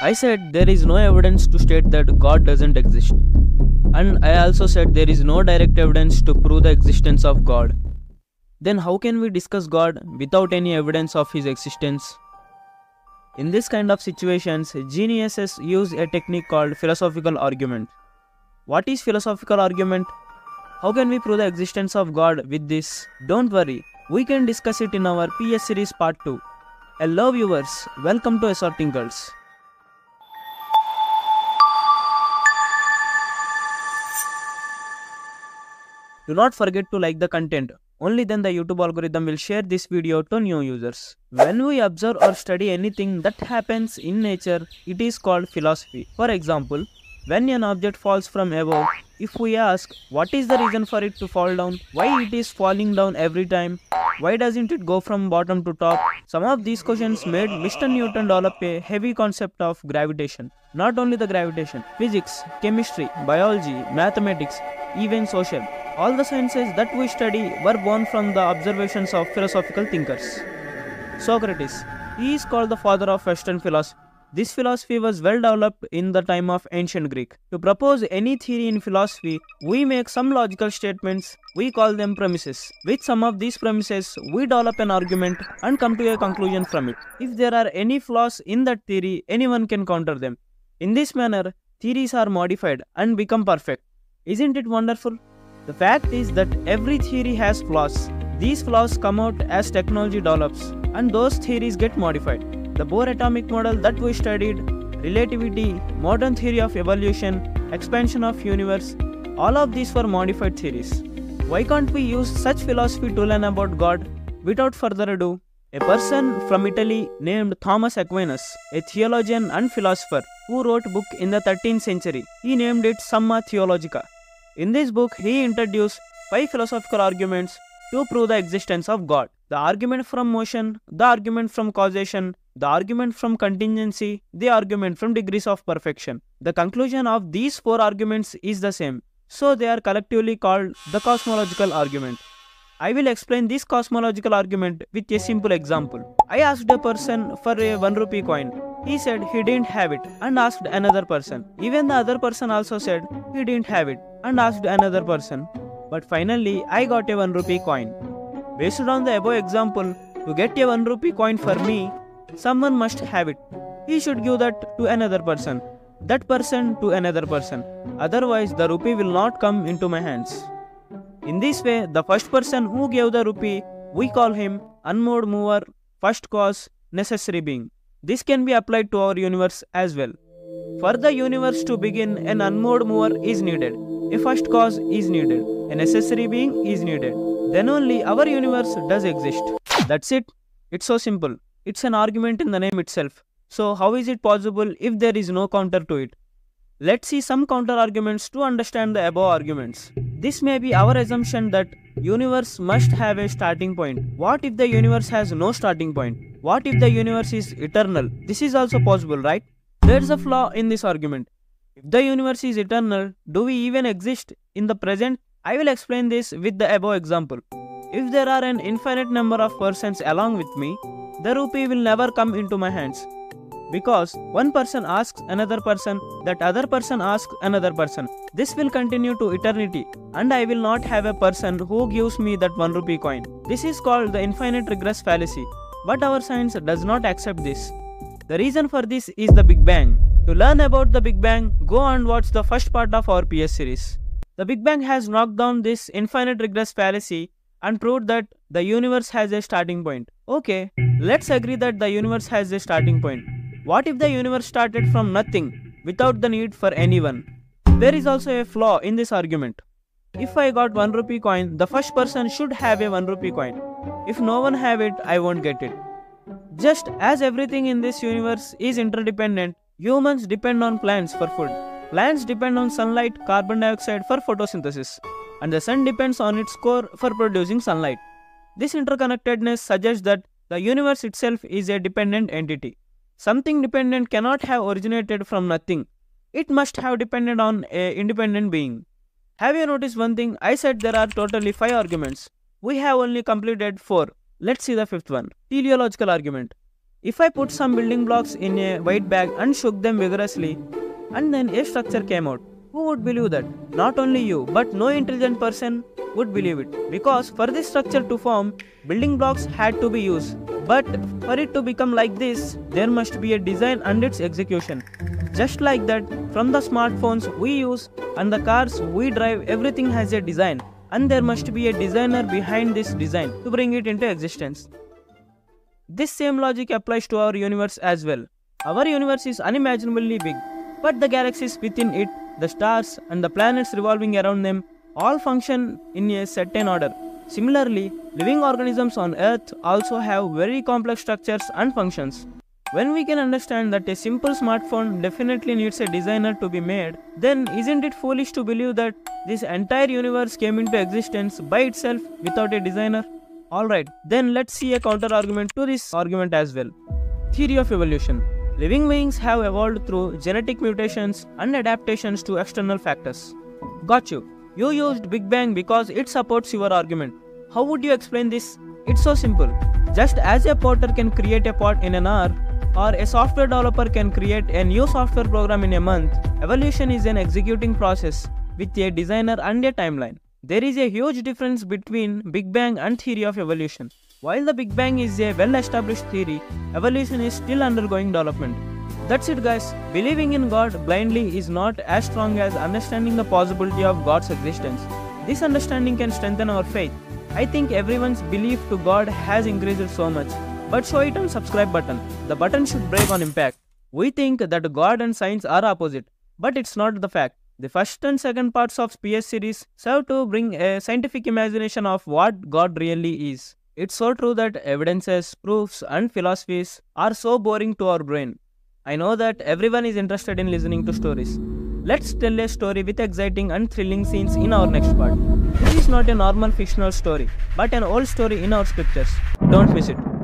I said there is no evidence to state that God doesn't exist. And I also said there is no direct evidence to prove the existence of God. Then how can we discuss God without any evidence of his existence? In this kind of situations, geniuses use a technique called philosophical argument. What is philosophical argument? How can we prove the existence of God with this? Don't worry, we can discuss it in our PS series part 2. Hello viewers, welcome to Assorting Cults. Do not forget to like the content. Only then the YouTube algorithm will share this video to new users. When we observe or study anything that happens in nature, it is called philosophy. For example, when an object falls from above, if we ask what is the reason for it to fall down, why it is falling down every time, why doesn't it go from bottom to top, some of these questions made Mr. Newton develop a heavy concept of gravitation. Not only the gravitation, physics, chemistry, biology, mathematics, even social. All the sciences that we study were born from the observations of philosophical thinkers. Socrates, he is called the father of Western philosophy. This philosophy was well developed in the time of ancient Greek. To propose any theory in philosophy, we make some logical statements, we call them premises. With some of these premises, we develop an argument and come to a conclusion from it. If there are any flaws in that theory, anyone can counter them. In this manner, theories are modified and become perfect. Isn't it wonderful? The fact is that every theory has flaws. These flaws come out as technology develops and those theories get modified. The Bohr atomic model that we studied, relativity, modern theory of evolution, expansion of universe, all of these were modified theories. Why can't we use such philosophy to learn about God? Without further ado, a person from Italy named Thomas Aquinas, a theologian and philosopher who wrote a book in the 13th century. He named it Summa Theologica. In this book, he introduced 5 philosophical arguments to prove the existence of God. The argument from motion, the argument from causation, the argument from contingency, the argument from degrees of perfection. The conclusion of these 4 arguments is the same, so they are collectively called the Cosmological Argument. I will explain this Cosmological Argument with a simple example. I asked a person for a 1 rupee coin. He said he didn't have it and asked another person. Even the other person also said he didn't have it and asked another person. But finally, I got a 1 rupee coin. Based on the above example, to get a 1 rupee coin for me, someone must have it. He should give that to another person, that person to another person. Otherwise, the rupee will not come into my hands. In this way, the first person who gave the rupee, we call him unmoved mover, first cause, necessary being. This can be applied to our universe as well. For the universe to begin, an unmoved mover is needed, a first cause is needed, a necessary being is needed. Then only our universe does exist. That's it. It's so simple. It's an argument in the name itself. So how is it possible if there is no counter to it? Let's see some counter arguments to understand the above arguments. This may be our assumption that universe must have a starting point. What if the universe has no starting point? What if the universe is eternal? This is also possible, right? There's a flaw in this argument. If the universe is eternal, do we even exist in the present? I will explain this with the above example. If there are an infinite number of persons along with me, the rupee will never come into my hands. Because one person asks another person, that other person asks another person. This will continue to eternity and I will not have a person who gives me that 1 rupee coin. This is called the infinite regress fallacy. But our science does not accept this. The reason for this is the Big Bang. To learn about the Big Bang, go and watch the first part of our PS series. The Big Bang has knocked down this infinite regress fallacy and proved that the universe has a starting point. Okay, let's agree that the universe has a starting point. What if the universe started from nothing, without the need for anyone? There is also a flaw in this argument. If I got 1 rupee coin, the first person should have a 1 rupee coin. If no one have it, I won't get it. Just as everything in this universe is interdependent, humans depend on plants for food. Plants depend on sunlight, carbon dioxide for photosynthesis. And the sun depends on its core for producing sunlight. This interconnectedness suggests that the universe itself is a dependent entity. Something dependent cannot have originated from nothing. It must have depended on an independent being. Have you noticed one thing? I said there are totally 5 arguments. We have only completed 4. Let's see the 5th one. Teleological argument. If I put some building blocks in a white bag and shook them vigorously, and then a structure came out, who would believe that? Not only you, but no intelligent person would believe it. Because for this structure to form, building blocks had to be used. But for it to become like this, there must be a design and its execution. Just like that, from the smartphones we use and the cars we drive, everything has a design. And there must be a designer behind this design to bring it into existence. This same logic applies to our universe as well. Our universe is unimaginably big, but the galaxies within it, the stars and the planets revolving around them all function in a certain order. Similarly, living organisms on Earth also have very complex structures and functions. When we can understand that a simple smartphone definitely needs a designer to be made, then isn't it foolish to believe that this entire universe came into existence by itself without a designer? Alright, then let's see a counter argument to this argument as well. Theory of evolution. Living beings have evolved through genetic mutations and adaptations to external factors. Got you. You used Big Bang because it supports your argument. How would you explain this? It's so simple. Just as a potter can create a pot in an hour, or a software developer can create a new software program in a month, evolution is an executing process with a designer and a timeline. There is a huge difference between Big Bang and theory of evolution. While the Big Bang is a well-established theory, evolution is still undergoing development. That's it guys. Believing in God blindly is not as strong as understanding the possibility of God's existence. This understanding can strengthen our faith. I think everyone's belief to God has increased so much. But show it on subscribe button. The button should break on impact. We think that God and science are opposite, but it's not the fact. The first and second parts of PS series serve to bring a scientific imagination of what God really is. It's so true that evidences, proofs and philosophies are so boring to our brain. I know that everyone is interested in listening to stories. Let's tell a story with exciting and thrilling scenes in our next part. This is not a normal fictional story, but an old story in our scriptures. Don't miss it.